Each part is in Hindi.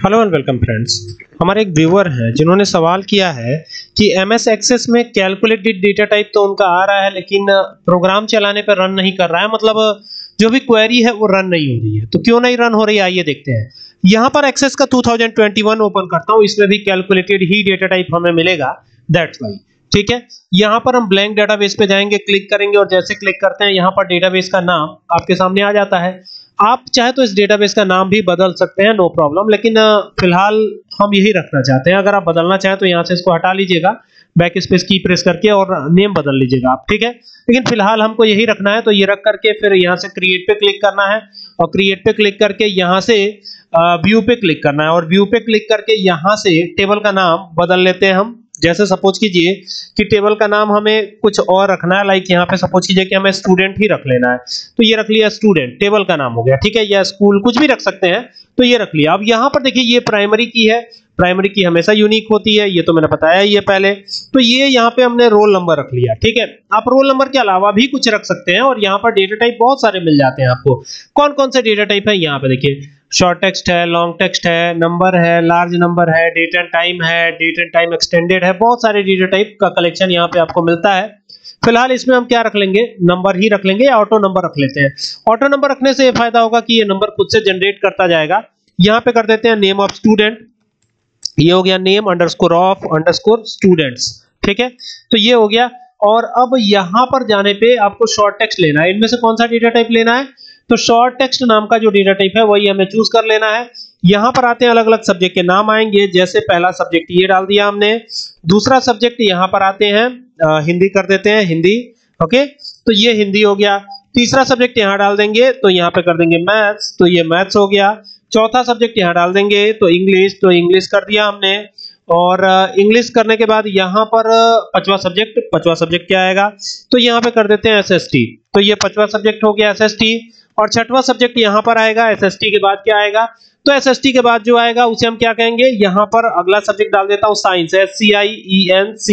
Hello and welcome friends. हमारे एक व्यूअर हैं जिन्होंने सवाल किया है कि एमएस एक्सेस में कैलकुलेटेड डेटा टाइप तो उनका आ रहा है लेकिन प्रोग्राम चलाने पर रन नहीं कर रहा है, मतलब जो भी क्वेरी है वो रन नहीं हो रही है। तो क्यों नहीं रन हो रही है, आइए देखते हैं। यहाँ पर एक्सेस का 2021 ओपन करता हूँ, इसमें भी कैलकुलेटेड ही डेटा टाइप हमें मिलेगा, दैट्स वाई। ठीक है, यहाँ पर हम ब्लैंक डेटाबेस पे जाएंगे, क्लिक करेंगे और जैसे क्लिक करते हैं यहाँ पर डेटाबेस का नाम आपके सामने आ जाता है। आप चाहे तो इस डेटाबेस का नाम भी बदल सकते हैं, नो प्रॉब्लम, लेकिन फिलहाल हम यही रखना चाहते हैं। अगर आप बदलना चाहें तो यहाँ से इसको हटा लीजिएगा, बैक स्पेस की प्रेस करके, और नेम बदल लीजिएगा आप। ठीक है, लेकिन फिलहाल हमको यही रखना है, तो ये रख करके फिर यहाँ से क्रिएट पे क्लिक करना है और क्रिएट पे क्लिक करके यहाँ से व्यू पे क्लिक करना है और व्यू पे क्लिक करके यहाँ से टेबल का नाम बदल लेते हैं हम। जैसे सपोज कीजिए कि टेबल का नाम हमें कुछ और रखना है, लाइक यहाँ पे सपोज कीजिए कि हमें स्टूडेंट ही रख लेना है, तो ये रख लिया स्टूडेंट, टेबल का नाम हो गया। ठीक है, या स्कूल, कुछ भी रख सकते हैं, तो ये रख लिया। अब यहाँ पर देखिए ये प्राइमरी की है, प्राइमरी की हमेशा यूनिक होती है, ये तो मैंने बताया ही है पहले। तो ये यहाँ पे हमने रोल नंबर रख लिया। ठीक है, आप रोल नंबर के अलावा भी कुछ रख सकते हैं और यहाँ पर डेटा टाइप बहुत सारे मिल जाते हैं आपको। कौन कौन से डेटा टाइप है यहाँ पे देखिए, शॉर्ट टेक्स्ट है, लॉन्ग टेक्स्ट है, नंबर है, लार्ज नंबर है, डेट एंड टाइम है, डेट एंड टाइम एक्सटेंडेड है, बहुत सारे डेटा टाइप का कलेक्शन यहाँ पे आपको मिलता है। फिलहाल इसमें हम क्या रख लेंगे, नंबर ही रख लेंगे या ऑटो नंबर रख लेते हैं। ऑटो नंबर रखने से ये फायदा होगा कि ये नंबर खुद से जनरेट करता जाएगा। यहाँ पे कर देते हैं नेम ऑफ स्टूडेंट, ये हो गया name underscore of underscore students. ठीक है, तो ये हो गया। और अब यहाँ पर जाने पे आपको शॉर्ट टेक्स्ट लेना है, इनमें से कौन सा डेटा टाइप लेना है, तो शॉर्ट टेक्स्ट नाम का जो डेटा टाइप है वही हमें चूज कर लेना है। यहाँ पर आते हैं अलग अलग सब्जेक्ट के नाम आएंगे, जैसे पहला सब्जेक्ट ये डाल दिया हमने, दूसरा सब्जेक्ट यहाँ पर आते हैं हिंदी कर देते हैं, हिंदी। ओके, तो ये हिंदी हो गया। तीसरा सब्जेक्ट यहाँ डाल देंगे, तो यहाँ पे कर देंगे मैथ्स, तो ये मैथ्स हो गया। चौथा सब्जेक्ट यहाँ डाल देंगे तो इंग्लिश, तो इंग्लिश कर दिया हमने। और इंग्लिश करने के बाद यहाँ पर पांचवा सब्जेक्ट क्या आएगा, तो यहाँ पे कर देते हैं एसएसटी, तो ये पांचवा सब्जेक्ट हो गया एसएसटी। और छठवां सब्जेक्ट यहाँ पर आएगा, एसएसटी के बाद क्या आएगा, तो एसएसटी के बाद जो आएगा उसे हम क्या कहेंगे, यहाँ पर अगला सब्जेक्ट डाल देता हूँ साइंस, SCIENCE।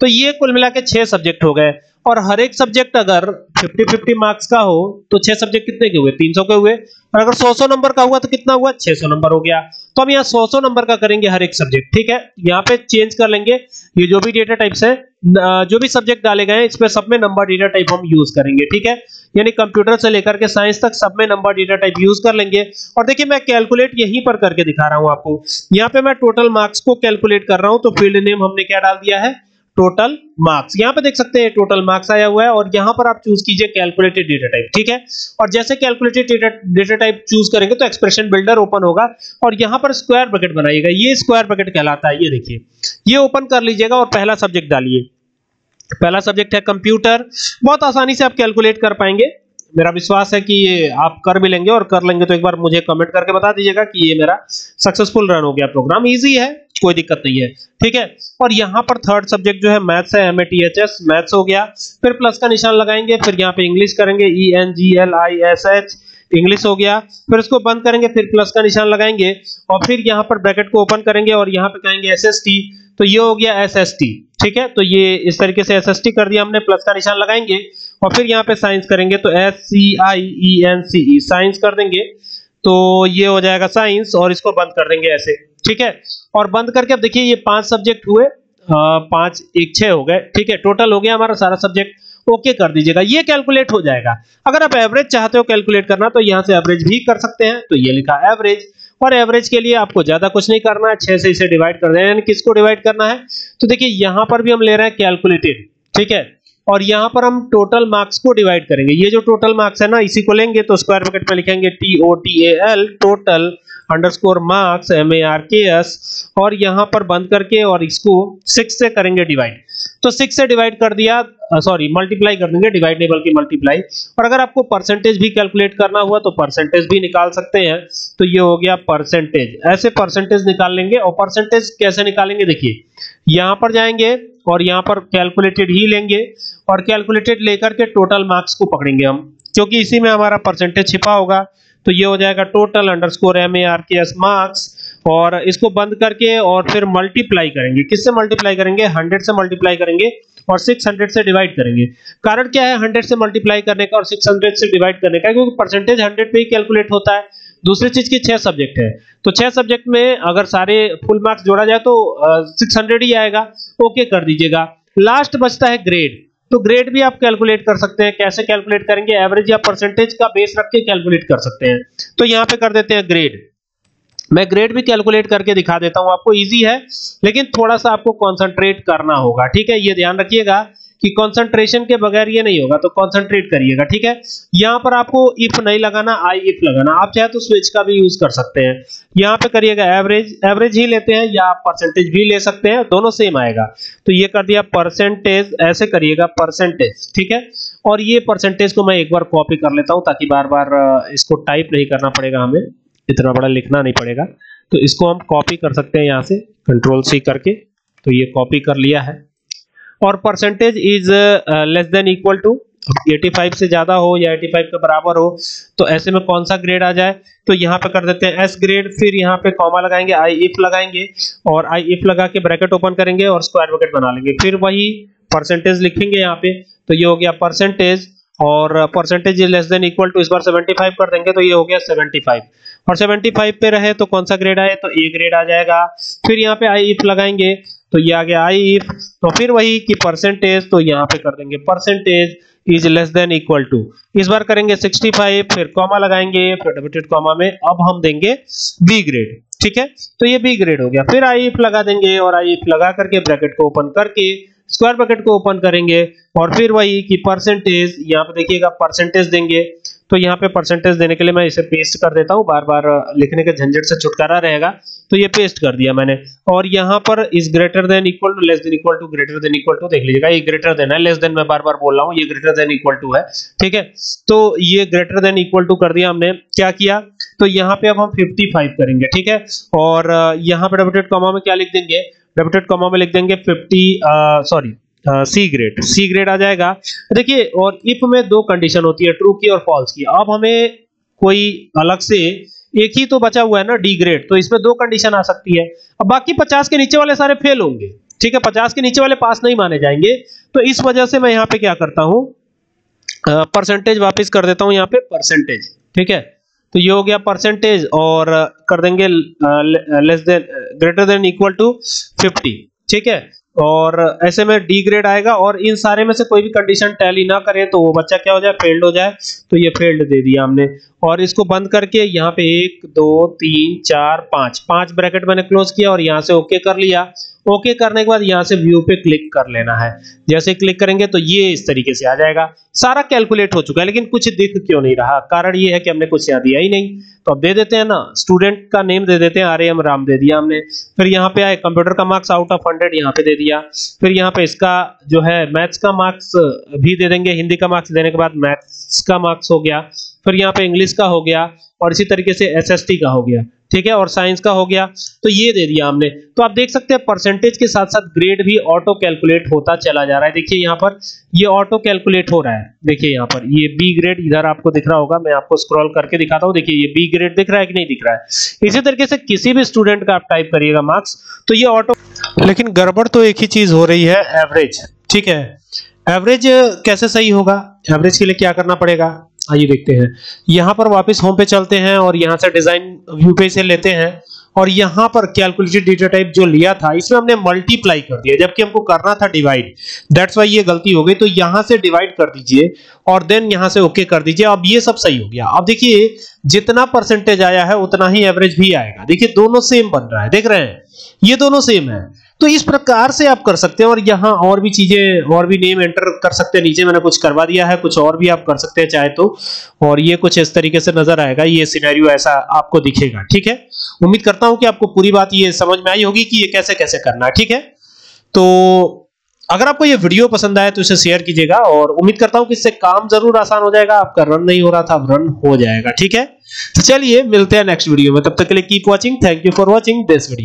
तो ये कुल मिला के 6 सब्जेक्ट हो गए। और हर एक सब्जेक्ट अगर 50-50 मार्क्स का हो तो 6 सब्जेक्ट कितने के हुए, 300 के हुए। और अगर 100 नंबर का हुआ तो कितना हुआ, 600 नंबर हो गया। तो हम यहाँ 100 नंबर का करेंगे हर एक सब्जेक्ट। ठीक है, यहाँ पे चेंज कर लेंगे, ये जो भी डेटा टाइप्स है, जो भी सब्जेक्ट डाले गए हैं इस पे सब में नंबर डेटा टाइप हम यूज करेंगे। ठीक है, यानी कंप्यूटर से लेकर के साइंस तक सब में नंबर डेटा टाइप यूज कर लेंगे। और देखिए मैं कैलकुलेट यहीं पर करके दिखा रहा हूं आपको, यहाँ पे मैं टोटल मार्क्स को कैलकुलेट कर रहा हूं, तो फील्ड नेम हमने क्या डाल दिया है, टोटल मार्क्स। यहाँ पे देख सकते हैं टोटल मार्क्स आया हुआ है और यहाँ पर आप चूज कीजिए कैलकुलेटेड डेटा टाइप। ठीक है, और जैसे कैलकुलेटेड डेटा टाइप चूज करेंगे तो एक्सप्रेशन बिल्डर ओपन होगा और यहाँ पर स्क्वायर ब्रैकेट बनाइएगा, ये स्क्वायर ब्रैकेट कहलाता है। ये देखिए, ये ओपन कर लीजिएगा और पहला सब्जेक्ट डालिए। पहला सब्जेक्ट है कंप्यूटर, बहुत आसानी से आप कैलकुलेट कर पाएंगे, मेरा विश्वास है कि ये आप कर भी लेंगे। और कर लेंगे तो एक बार मुझे कमेंट करके बता दीजिएगा कि ये मेरा सक्सेसफुल रन हो गया प्रोग्राम। इजी है, कोई दिक्कत नहीं है। ठीक है, और यहाँ पर थर्ड सब्जेक्ट जो है मैथ्स है, MATHS मैथ्स हो गया। फिर प्लस का निशान लगाएंगे, फिर यहाँ पे इंग्लिश करेंगे, ENGLISH इंग्लिश हो गया। फिर इसको बंद करेंगे, फिर प्लस का निशान लगाएंगे और फिर यहाँ पर ब्रैकेट को ओपन करेंगे और यहाँ पे कहेंगे SST, तो ये हो गया SST। ठीक है, तो ये इस तरीके से SST कर दिया हमने, प्लस का निशान लगाएंगे और फिर यहाँ पे साइंस करेंगे, तो SCIENCE साइंस कर देंगे, तो ये हो जाएगा साइंस और इसको बंद कर देंगे ऐसे। ठीक है, और बंद करके अब देखिए ये 5 सब्जेक्ट हुए, 5 1 6 हो गए। ठीक है, टोटल हो गया हमारा सारा सब्जेक्ट। ओके कर दीजिएगा, ये कैलकुलेट हो जाएगा। अगर आप एवरेज चाहते हो कैलकुलेट करना तो यहाँ से एवरेज भी कर सकते हैं, तो ये लिखा एवरेज। और एवरेज के लिए आपको ज्यादा कुछ नहीं करना है, 6 से इसे डिवाइड कर देना है। यानी किसको डिवाइड करना है, तो देखिए यहाँ पर भी हम ले रहे हैं कैलकुलेटेड। ठीक है, और यहाँ पर हम टोटल मार्क्स को डिवाइड करेंगे, ये जो टोटल मार्क्स है ना इसी को लेंगे, तो स्क्वायर ब्रैकेट में लिखेंगे TOTAL total underscore marks MARKS और यहाँ पर बंद करके और इसको 6 से करेंगे डिवाइड, तो 6 से डिवाइड कर दिया, सॉरी मल्टीप्लाई कर देंगे, डिवाइड नहीं बल्कि मल्टीप्लाई। और अगर आपको परसेंटेज भी कैलकुलेट करना हुआ तो परसेंटेज भी निकाल सकते हैं, तो ये हो गया परसेंटेज। ऐसे परसेंटेज निकाल लेंगे। और परसेंटेज कैसे निकालेंगे, देखिए यहाँ पर जाएंगे और यहाँ पर कैलकुलेटेड ही लेंगे और कैलकुलेटेड लेकर के टोटल मार्क्स को पकड़ेंगे हम, क्योंकि इसी में हमारा परसेंटेज छिपा होगा। तो ये हो जाएगा टोटल अंडरस्कोर MARKS मार्क्स और इसको बंद करके और फिर मल्टीप्लाई करेंगे। किससे मल्टीप्लाई करेंगे, 100 से मल्टीप्लाई करेंगे और 600 से डिवाइड करेंगे। कारण क्या है 100 से मल्टीप्लाई करने का और 600 से डिवाइड करने का, क्योंकि परसेंटेज 100 पे ही कैलकुलेट होता है। दूसरी चीज की 6 सब्जेक्ट है, तो 6 सब्जेक्ट में अगर सारे फुल मार्क्स जोड़ा जाए तो 600 ही आएगा। ओके कर दीजिएगा। लास्ट बचता है ग्रेड, तो ग्रेड भी आप कैलकुलेट कर सकते हैं। कैसे कैलकुलेट करेंगे? एवरेज या परसेंटेज का बेस रख के कैलकुलेट कर सकते हैं। तो यहां पे कर देते हैं ग्रेड। मैं ग्रेड भी कैलकुलेट करके दिखा देता हूं आपको, इजी है लेकिन थोड़ा सा आपको कंसंट्रेट करना होगा, ठीक है। ये ध्यान रखिएगा कि कंसंट्रेशन के बगैर ये नहीं होगा, तो कंसंट्रेट करिएगा, ठीक है। यहां पर आपको इफ नहीं लगाना, आई इफ लगाना। आप चाहे तो स्विच का भी यूज कर सकते हैं। यहां पे करिएगा एवरेज, एवरेज ही लेते हैं या आप परसेंटेज भी ले सकते हैं, दोनों सेम आएगा। तो ये कर दिया परसेंटेज, ऐसे करिएगा परसेंटेज, ठीक है। और ये परसेंटेज को मैं एक बार कॉपी कर लेता हूं ताकि बार बार इसको टाइप नहीं करना पड़ेगा, हमें इतना बड़ा लिखना नहीं पड़ेगा। तो इसको हम कॉपी कर सकते हैं यहां से कंट्रोल सी करके, तो ये कॉपी कर लिया है। और percentage is less than equal to 85 से ज्यादा हो या 85 के बराबर हो, तो ऐसे में कौन सा ग्रेड आ जाए, तो यहाँ पे कर देते हैं एस ग्रेड। फिर यहाँ पे कॉमा लगाएंगे, आई इफ लगाएंगे और आई इफ लगा के ब्रैकेट ओपन करेंगे और स्क्वायर ब्रैकेट बना लेंगे। फिर वही परसेंटेज लिखेंगे यहाँ पे, तो ये हो गया परसेंटेज। और percentage is less than equal to, इस बार 75 कर देंगे, तो ये हो गया 75। और 75 पे रहे तो कौन सा ग्रेड आए, तो ए ग्रेड आ जाएगा। फिर यहाँ पे आई इफ लगाएंगे, तो ये आ गया आई इफ। तो फिर वही कि परसेंटेज, तो यहाँ पे कर देंगे percentage is less than equal to, इस बार करेंगे 65, फिर कॉमा लगाएंगे, फिर डबल कॉमा में अब हम देंगे बी ग्रेड, ठीक है। तो ये बी ग्रेड हो गया। फिर आई इफ लगा देंगे और आई इफ लगा करके ब्रैकेट को ओपन करके स्क्वायर ब्रैकेट को ओपन करेंगे और फिर वही कि परसेंटेज, यहाँ पे देखिएगा परसेंटेज देंगे। तो यहाँ पे परसेंटेज देने के लिए मैं इसे पेस्ट कर देता हूँ, बार बार लिखने के झंझट से छुटकारा रहेगा। तो ये पेस्ट कर दिया मैंने। और यहाँ पर is greater than equal to, less than equal to, greater than equal to, देख लीजिएगा ये ग्रेटर देन है, लेस देन मैं बार बार बोल रहा हूँ, ये ग्रेटर देन इक्वल टू है, ठीक है। तो ये ग्रेटर देन इक्वल टू कर दिया हमने। क्या किया, तो यहाँ पे अब हम 55 करेंगे, ठीक है। और यहाँ पे डबल कॉमा में क्या लिख देंगे, डबल कॉमा में लिख देंगे 50 सी ग्रेड, सी ग्रेड आ जाएगा। देखिए, और इफ में दो कंडीशन होती है, ट्रू की और फॉल्स की। अब हमें कोई अलग से एक ही तो बचा हुआ है ना, डी ग्रेड, तो इसमें दो कंडीशन आ सकती है। अब बाकी 50 के नीचे वाले सारे फेल होंगे, ठीक है। 50 के नीचे वाले पास नहीं माने जाएंगे। तो इस वजह से मैं यहाँ पे क्या करता हूँ, परसेंटेज वापस कर देता हूँ यहाँ पे परसेंटेज, ठीक है। तो ये हो गया परसेंटेज और कर देंगे less than, greater than equal to 50, ठीक है। और ऐसे में डी ग्रेड आएगा। और इन सारे में से कोई भी कंडीशन टैली ना करे तो वो बच्चा क्या हो जाए, फेल्ड हो जाए। तो ये फेल्ड दे दिया हमने। और इसको बंद करके यहाँ पे 1 2 3 4 5 ब्रैकेट मैंने क्लोज किया और यहाँ से ओके कर लिया। ओके करने के बाद यहाँ से व्यू पे क्लिक कर लेना है। जैसे क्लिक करेंगे तो ये इस तरीके से आ जाएगा। सारा कैलकुलेट हो चुका है, लेकिन कुछ दिख क्यों नहीं रहा, कारण ये है कि हमने कुछ यहाँ दिया ही नहीं। तो अब दे देते हैं ना, स्टूडेंट का नेम दे देते हैं, आर्यम राम दे दिया हमने। फिर यहाँ पे आए कंप्यूटर का मार्क्स आउट ऑफ 100 यहाँ पे दे दिया। फिर यहाँ पे इसका जो है मैथ्स का मार्क्स भी दे देंगे, हिंदी का मार्क्स देने के बाद मैथ्स का मार्क्स हो गया। फिर यहाँ पे इंग्लिश का हो गया और इसी तरीके से एसएसटी का हो गया, ठीक है, और साइंस का हो गया। तो ये दे दिया हमने। तो आप देख सकते हैं परसेंटेज के साथ साथ ग्रेड भी ऑटो कैलकुलेट होता चला जा रहा है। देखिए यहाँ पर ये ऑटो कैलकुलेट हो रहा है। देखिए यहाँ पर ये बी ग्रेड इधर आपको दिख रहा होगा, मैं आपको स्क्रॉल करके दिखाता हूँ। देखिए ये बी ग्रेड दिख रहा है कि नहीं दिख रहा है। इसी तरीके से किसी भी स्टूडेंट का आप टाइप करिएगा मार्क्स तो ये ऑटो, लेकिन गड़बड़ तो एक ही चीज हो रही है, एवरेज, ठीक है। एवरेज कैसे सही होगा, एवरेज के लिए क्या करना पड़ेगा, आइए देखते हैं। यहां पर वापस होम पे चलते हैं और यहां से डिजाइन व्यू पे से लेते हैं और यहां पर कैलकुलेटेड डेटा टाइप जो लिया था इसमें हमने मल्टीप्लाई कर दिया, जबकि हमको करना था डिवाइड। दैट्स व्हाई ये गलती हो गई। तो यहां से डिवाइड कर दीजिए और देन यहां से ओके कर दीजिए। अब ये सब सही हो गया। अब देखिए जितना परसेंटेज आया है उतना ही एवरेज भी आएगा। देखिए दोनों सेम बन रहा है, देख रहे हैं, ये दोनों सेम है। तो इस प्रकार से आप कर सकते हैं। और यहाँ और भी चीजें, और भी नेम एंटर कर सकते हैं। नीचे मैंने कुछ करवा दिया है, कुछ और भी आप कर सकते हैं चाहे तो। और ये कुछ इस तरीके से नजर आएगा, ये सिनेरियो ऐसा आपको दिखेगा, ठीक है। उम्मीद करता हूं कि आपको पूरी बात ये समझ में आई होगी कि ये कैसे कैसे करना है, ठीक है। तो अगर आपको ये वीडियो पसंद आए तो इसे शेयर कीजिएगा और उम्मीद करता हूं कि इससे काम जरूर आसान हो जाएगा। आपका रन नहीं हो रहा था, अब रन हो जाएगा, ठीक है। तो चलिए मिलते हैं नेक्स्ट वीडियो में, तब तक के लिए keep watching. Thank you for watching this video.